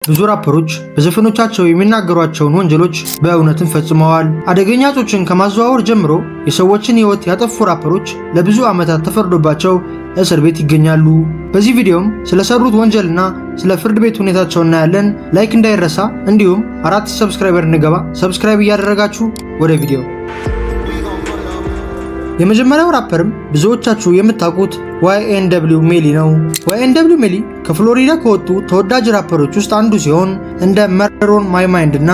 ብዙ ራፐሮች በዘፈኖቻቸው የሚናገሯቸውን ወንጀሎች በእውነትም ፈጽመዋል። አደገኛ እጾችን ከማዘዋወር ጀምሮ የሰዎችን ሕይወት ያጠፉ ራፐሮች ለብዙ ዓመታት ተፈርዶባቸው እስር ቤት ይገኛሉ። በዚህ ቪዲዮም ስለሰሩት ወንጀልና ስለ ፍርድ ቤት ሁኔታቸው እናያለን። ላይክ እንዳይረሳ፣ እንዲሁም 4 ሰብስክራይበር እንገባ። ሰብስክራይብ እያደረጋችሁ ወደ ቪዲዮ። የመጀመሪያው ራፐርም ብዙዎቻችሁ የምታውቁት YNW ሜሊ ነው። YNW ሜሊ ከፍሎሪዳ ከወጡ ተወዳጅ ራፐሮች ውስጥ አንዱ ሲሆን እንደ መርደር ኦን ማይ ማይንድ እና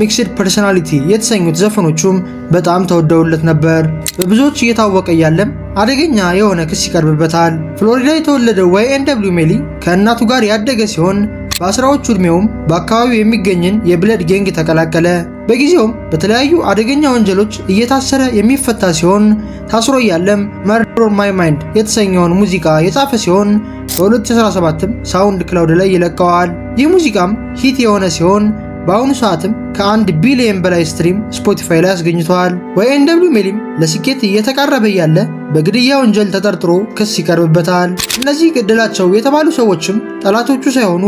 ሚክስድ ፐርሰናሊቲ የተሰኙት ዘፈኖቹም በጣም ተወደውለት ነበር። በብዙዎች እየታወቀ ያለም አደገኛ የሆነ ክስ ይቀርብበታል። ፍሎሪዳ የተወለደው YNW ሜሊ ከእናቱ ጋር ያደገ ሲሆን በአስራዎቹ ዕድሜውም በአካባቢው የሚገኝን የብለድ ጌንግ ተቀላቀለ። በጊዜውም በተለያዩ አደገኛ ወንጀሎች እየታሰረ የሚፈታ ሲሆን ታስሮ እያለም መርደር ኦን ማይ ማይንድ የተሰኘውን ሙዚቃ የጻፈ ሲሆን በ2017ም ሳውንድ ክላውድ ላይ ይለቀዋል። ይህ ሙዚቃም ሂት የሆነ ሲሆን በአሁኑ ሰዓትም ከ1 ቢሊዮን በላይ ስትሪም ስፖቲፋይ ላይ አስገኝቷል። YNW ሜሊም ለስኬት እየተቃረበ ያለ በግድያ ወንጀል ተጠርጥሮ ክስ ይቀርብበታል። እነዚህ ገደላቸው የተባሉ ሰዎችም ጠላቶቹ ሳይሆኑ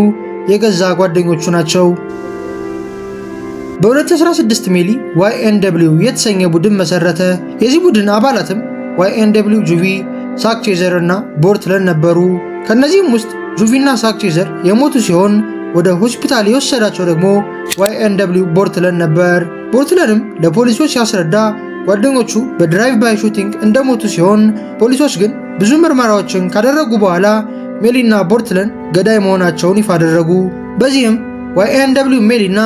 የገዛ ጓደኞቹ ናቸው። በ2016 ሜሊ YNW የተሰኘ ቡድን መሰረተ። የዚህ ቡድን አባላትም YNW ጁቪ፣ ሳክቼዘር እና ቦርትለን ነበሩ። ከነዚህም ውስጥ ጁቪና ሳክቼዘር የሞቱ ሲሆን ወደ ሆስፒታል የወሰዳቸው ደግሞ YNW ቦርትለን ነበር። ቦርትለንም ለፖሊሶች ሲያስረዳ ጓደኞቹ በድራይቭ ባይ ሹቲንግ እንደሞቱ ሲሆን ፖሊሶች ግን ብዙ ምርመራዎችን ካደረጉ በኋላ ሜሊና ቦርትለን ገዳይ መሆናቸውን ይፋ አደረጉ። በዚህም YNW ሜሊና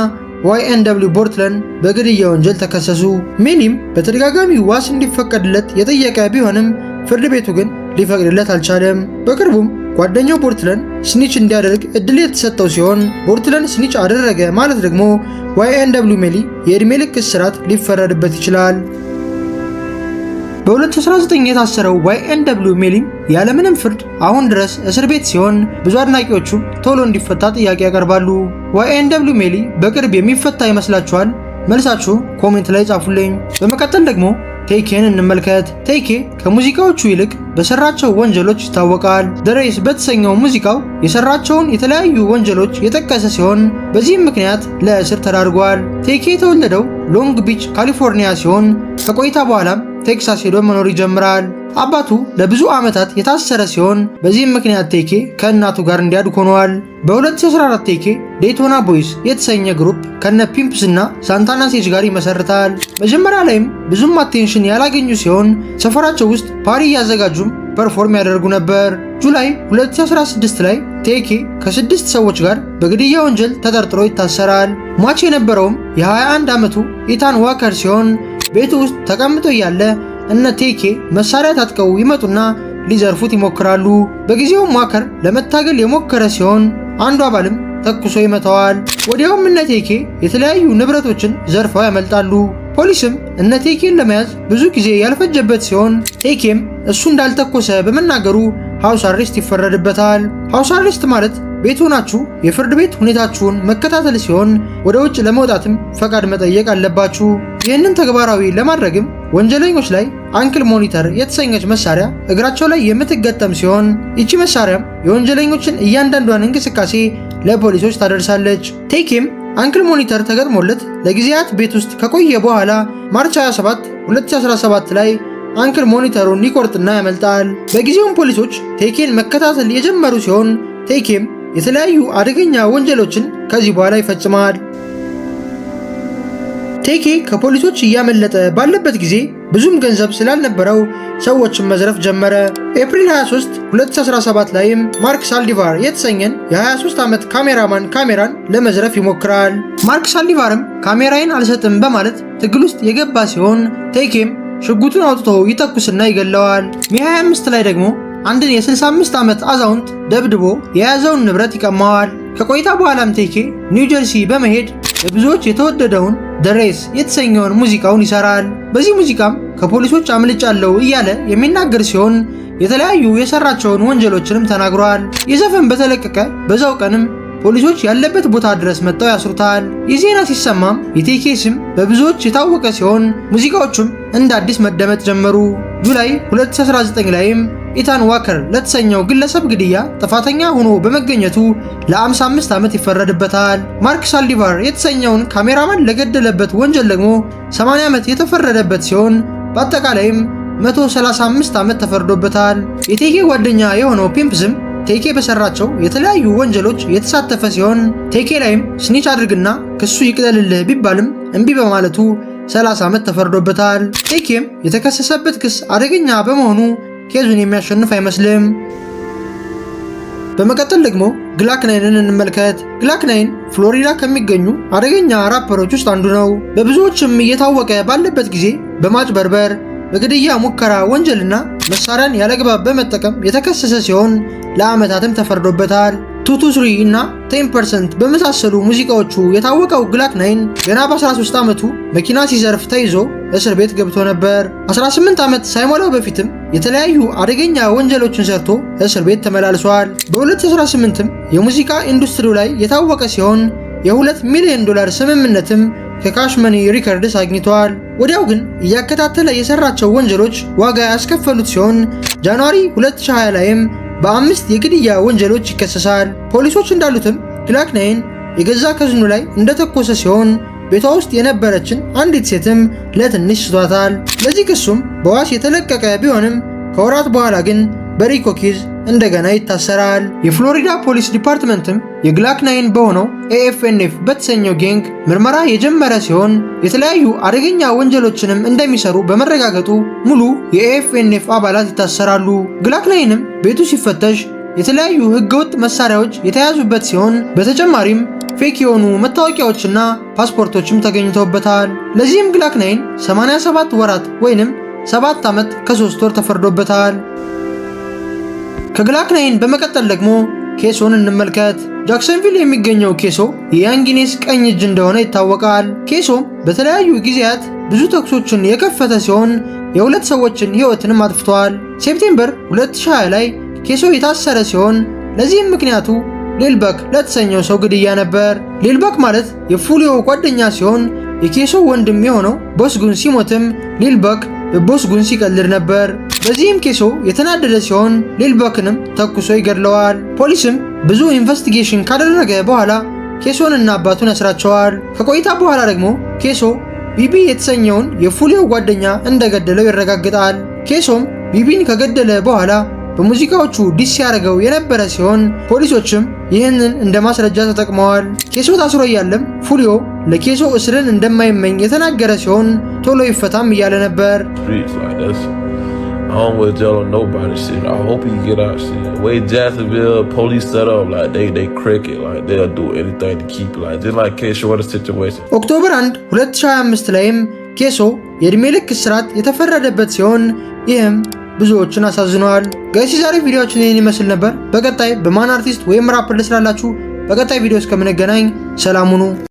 YNW ቦርትለን በግድያ ወንጀል ተከሰሱ። ሜሊም በተደጋጋሚ ዋስ እንዲፈቀድለት የጠየቀ ቢሆንም ፍርድ ቤቱ ግን ሊፈቅድለት አልቻለም። በቅርቡም ጓደኛው ቦርትለን ስኒች እንዲያደርግ እድል የተሰጠው ሲሆን ቦርትለን ስኒች አደረገ ማለት ደግሞ YNW ሜሊ የዕድሜ ልክ እስራት ሊፈረድበት ይችላል። በ2019 የታሰረው YNW ሜሊም ያለምንም ፍርድ አሁን ድረስ እስር ቤት ሲሆን ብዙ አድናቂዎቹ ቶሎ እንዲፈታ ጥያቄ ያቀርባሉ። YNW ሜሊ በቅርብ የሚፈታ ይመስላችኋል? መልሳችሁ ኮሜንት ላይ ጻፉልኝ። በመቀጠል ደግሞ ቴይኬን እንመልከት። ቴይኬ ከሙዚቃዎቹ ይልቅ በሰራቸው ወንጀሎች ይታወቃል። ደሬስ በተሰኘው ሙዚቃው የሰራቸውን የተለያዩ ወንጀሎች የጠቀሰ ሲሆን በዚህም ምክንያት ለእስር ተዳርጓል። ቴይኬ የተወለደው ሎንግ ቢች ካሊፎርኒያ ሲሆን ከቆይታ በኋላም ቴክሳስ ሄዶ መኖር ይጀምራል። አባቱ ለብዙ ዓመታት የታሰረ ሲሆን በዚህም ምክንያት ቴይኬ ከእናቱ ጋር እንዲያድግ ሆኗል። በ2014 ቴይኬ ዴይቶና ቦይስ የተሰኘ ግሩፕ ከነ ፒምፕስ እና ሳንታና ሴጅ ጋር ይመሰርታል። መጀመሪያ ላይም ብዙም አቴንሽን ያላገኙ ሲሆን ሰፈራቸው ውስጥ ፓሪ እያዘጋጁም ፐርፎርም ያደርጉ ነበር። ጁላይ 2016 ላይ ቴይኬ ከ6 ሰዎች ጋር በግድያ ወንጀል ተጠርጥሮ ይታሰራል። ሟች የነበረውም የ21 ዓመቱ ኢታን ዋከር ሲሆን ቤቱ ውስጥ ተቀምጦ እያለ እነ ቴይኬ መሳሪያ ታጥቀው ይመጡና ሊዘርፉት ይሞክራሉ። በጊዜውም ዋከር ለመታገል የሞከረ ሲሆን አንዱ አባልም ተኩሶ ይመታዋል። ወዲያውም እነ ቴይኬ የተለያዩ ንብረቶችን ዘርፈው ያመልጣሉ። ፖሊስም እነ ቴይኬን ለመያዝ ብዙ ጊዜ ያልፈጀበት ሲሆን ቴይኬም እሱ እንዳልተኮሰ በመናገሩ ሃውስ አሬስት ይፈረድበታል። ሃውስ አሬስት ማለት ቤት ሆናችሁ የፍርድ ቤት ሁኔታችሁን መከታተል ሲሆን ወደ ውጭ ለመውጣትም ፈቃድ መጠየቅ አለባችሁ። ይህንን ተግባራዊ ለማድረግም ወንጀለኞች ላይ አንክል ሞኒተር የተሰኘች መሳሪያ እግራቸው ላይ የምትገጠም ሲሆን ይቺ መሳሪያም የወንጀለኞችን እያንዳንዷን እንቅስቃሴ ለፖሊሶች ታደርሳለች። ቴይኬም አንክል ሞኒተር ተገጥሞለት ለጊዜያት ቤት ውስጥ ከቆየ በኋላ ማርች 27 2017 ላይ አንክል ሞኒተሩን ይቆርጥና ያመልጣል። በጊዜውም ፖሊሶች ቴይኬን መከታተል የጀመሩ ሲሆን ቴይኬም የተለያዩ አደገኛ ወንጀሎችን ከዚህ በኋላ ይፈጽማል። ቴይኬ ከፖሊሶች እያመለጠ ባለበት ጊዜ ብዙም ገንዘብ ስላልነበረው ሰዎችን መዝረፍ ጀመረ። ኤፕሪል 23 2017 ላይም ማርክ ሳልዲቫር የተሰኘን የ23 ዓመት ካሜራማን ካሜራን ለመዝረፍ ይሞክራል። ማርክ ሳልዲቫርም ካሜራዬን አልሰጥም በማለት ትግል ውስጥ የገባ ሲሆን ቴይኬም ሽጉጡን አውጥቶ ይተኩስና ይገለዋል። ሜ 25 ላይ ደግሞ አንድን የ65 ዓመት አዛውንት ደብድቦ የያዘውን ንብረት ይቀማዋል። ከቆይታ በኋላም ቴይኬ ኒው ጀርሲ በመሄድ ለብዙዎች የተወደደውን ደሬስ የተሰኘውን ሙዚቃውን ይሰራል። በዚህ ሙዚቃም ከፖሊሶች አምልጫለሁ እያለ የሚናገር ሲሆን የተለያዩ የሰራቸውን ወንጀሎችንም ተናግሯል። ይህ ዘፈን በተለቀቀ በዛው ቀንም ፖሊሶች ያለበት ቦታ ድረስ መጥተው ያስሩታል። ይህ ዜና ሲሰማም የቴይኬ ስም በብዙዎች የታወቀ ሲሆን ሙዚቃዎቹም እንደ አዲስ መደመጥ ጀመሩ። ጁላይ 2019 ላይም ኢታን ዋከር ለተሰኘው ግለሰብ ግድያ ጥፋተኛ ሆኖ በመገኘቱ ለ55 ዓመት ይፈረድበታል። ማርክ ሳልዲቫር የተሰኘውን ካሜራማን ለገደለበት ወንጀል ደግሞ 80 ዓመት የተፈረደበት ሲሆን በአጠቃላይም 135 ዓመት ተፈርዶበታል። የቴኬ ጓደኛ የሆነው ፒምፕስም ቴኬ በሰራቸው የተለያዩ ወንጀሎች የተሳተፈ ሲሆን ቴኬ ላይም ስኒች አድርግና ክሱ ይቅለልልህ ቢባልም እምቢ በማለቱ 30 ዓመት ተፈርዶበታል። ቴኬም የተከሰሰበት ክስ አደገኛ በመሆኑ ኬዙን የሚያሸንፍ አይመስልም። በመቀጠል ደግሞ ግላክ ናይንን እንመልከት። ግላክ ናይን ፍሎሪዳ ከሚገኙ አደገኛ ራፐሮች ውስጥ አንዱ ነው። በብዙዎችም እየታወቀ ባለበት ጊዜ በማጭበርበር በግድያ ሙከራ ወንጀልና መሳሪያን ያለግባብ በመጠቀም የተከሰሰ ሲሆን ለዓመታትም ተፈርዶበታል። 223 እና 10% በመሳሰሉ ሙዚቃዎቹ የታወቀው ግላክ ናይን ገና በ13 ዓመቱ መኪና ሲዘርፍ ተይዞ እስር ቤት ገብቶ ነበር። 18 ዓመት ሳይሞላው በፊትም የተለያዩ አደገኛ ወንጀሎችን ሰርቶ እስር ቤት ተመላልሷል። በ2018ም የሙዚቃ ኢንዱስትሪው ላይ የታወቀ ሲሆን የ$2 ሚሊዮን ስምምነትም ከካሽ መኒ ሪከርድስ አግኝተዋል። ወዲያው ግን እያከታተለ የሰራቸው ወንጀሎች ዋጋ ያስከፈሉት ሲሆን ጃንዋሪ 2020 ላይም በ5 የግድያ ወንጀሎች ይከሰሳል። ፖሊሶች እንዳሉትም ግላክ ናይን የገዛ ካዝኖ ላይ እንደተኮሰ ሲሆን ቤቷ ውስጥ የነበረችን አንዲት ሴትም ለትንሽ ስቷታል። ለዚህ ክሱም በዋስ የተለቀቀ ቢሆንም ከወራት በኋላ ግን በሪኮ ኬዝ እንደገና ይታሰራል። የፍሎሪዳ ፖሊስ ዲፓርትመንትም የግላክ ናይን በሆነው AFNF በተሰኘው ጌንግ ምርመራ የጀመረ ሲሆን የተለያዩ አደገኛ ወንጀሎችንም እንደሚሰሩ በመረጋገጡ ሙሉ የAFNF አባላት ይታሰራሉ። ግላክ ናይንም ቤቱ ሲፈተሽ የተለያዩ ህገወጥ መሳሪያዎች የተያዙበት ሲሆን በተጨማሪም ፌክ የሆኑ መታወቂያዎችና ፓስፖርቶችም ተገኝተውበታል። ለዚህም ግላክ ናይን 87 ወራት ወይንም 7 ዓመት ከ3 ወር ተፈርዶበታል። ከግላክ ናይን በመቀጠል ደግሞ ኬሶን እንመልከት። ጃክሰንቪል የሚገኘው ኬሶ የያንጊኔስ ቀኝ እጅ እንደሆነ ይታወቃል። ኬሶም በተለያዩ ጊዜያት ብዙ ተኩሶችን የከፈተ ሲሆን የሁለት ሰዎችን ህይወትንም አጥፍተዋል። ሴፕቴምበር 2020 ላይ ኬሶ የታሰረ ሲሆን ለዚህም ምክንያቱ ሊልበክ ለተሰኘው ሰው ግድያ ነበር። ሊልበክ ማለት የፉሊዮ ጓደኛ ሲሆን የኬሶ ወንድም የሆነው ቦስጉን ሲሞትም ሊልበክ በቦስጉን ሲቀልድ ነበር። በዚህም ኬሶ የተናደደ ሲሆን ሊልበክንም ተኩሶ ይገድለዋል። ፖሊስም ብዙ ኢንቨስቲጌሽን ካደረገ በኋላ ኬሶንና አባቱን ያስራቸዋል። ከቆይታ በኋላ ደግሞ ኬሶ ቢቢ የተሰኘውን የፉሊዮ ጓደኛ እንደገደለው ይረጋግጣል። ኬሶም ቢቢን ከገደለ በኋላ በሙዚቃዎቹ ዲስ ያደረገው የነበረ ሲሆን ፖሊሶችም ይህንን እንደ ማስረጃ ተጠቅመዋል። ኬሶ ታስሮ እያለም ፉሊዮ ለኬሶ እስርን እንደማይመኝ የተናገረ ሲሆን ቶሎ ይፈታም እያለ ነበር። ኦክቶበር 1 2025 ላይም ኬሶ የዕድሜ ልክ እስራት የተፈረደበት ሲሆን ይህም ብዙዎችን አሳዝነዋል። ጋይስ ዛሬ ቪዲዮአችን ይህን ይመስል ነበር። በቀጣይ በማን አርቲስት ወይም ራፐር ልስራላችሁ። በቀጣይ ቪዲዮ እስከምንገናኝ ሰላም ሁኑ።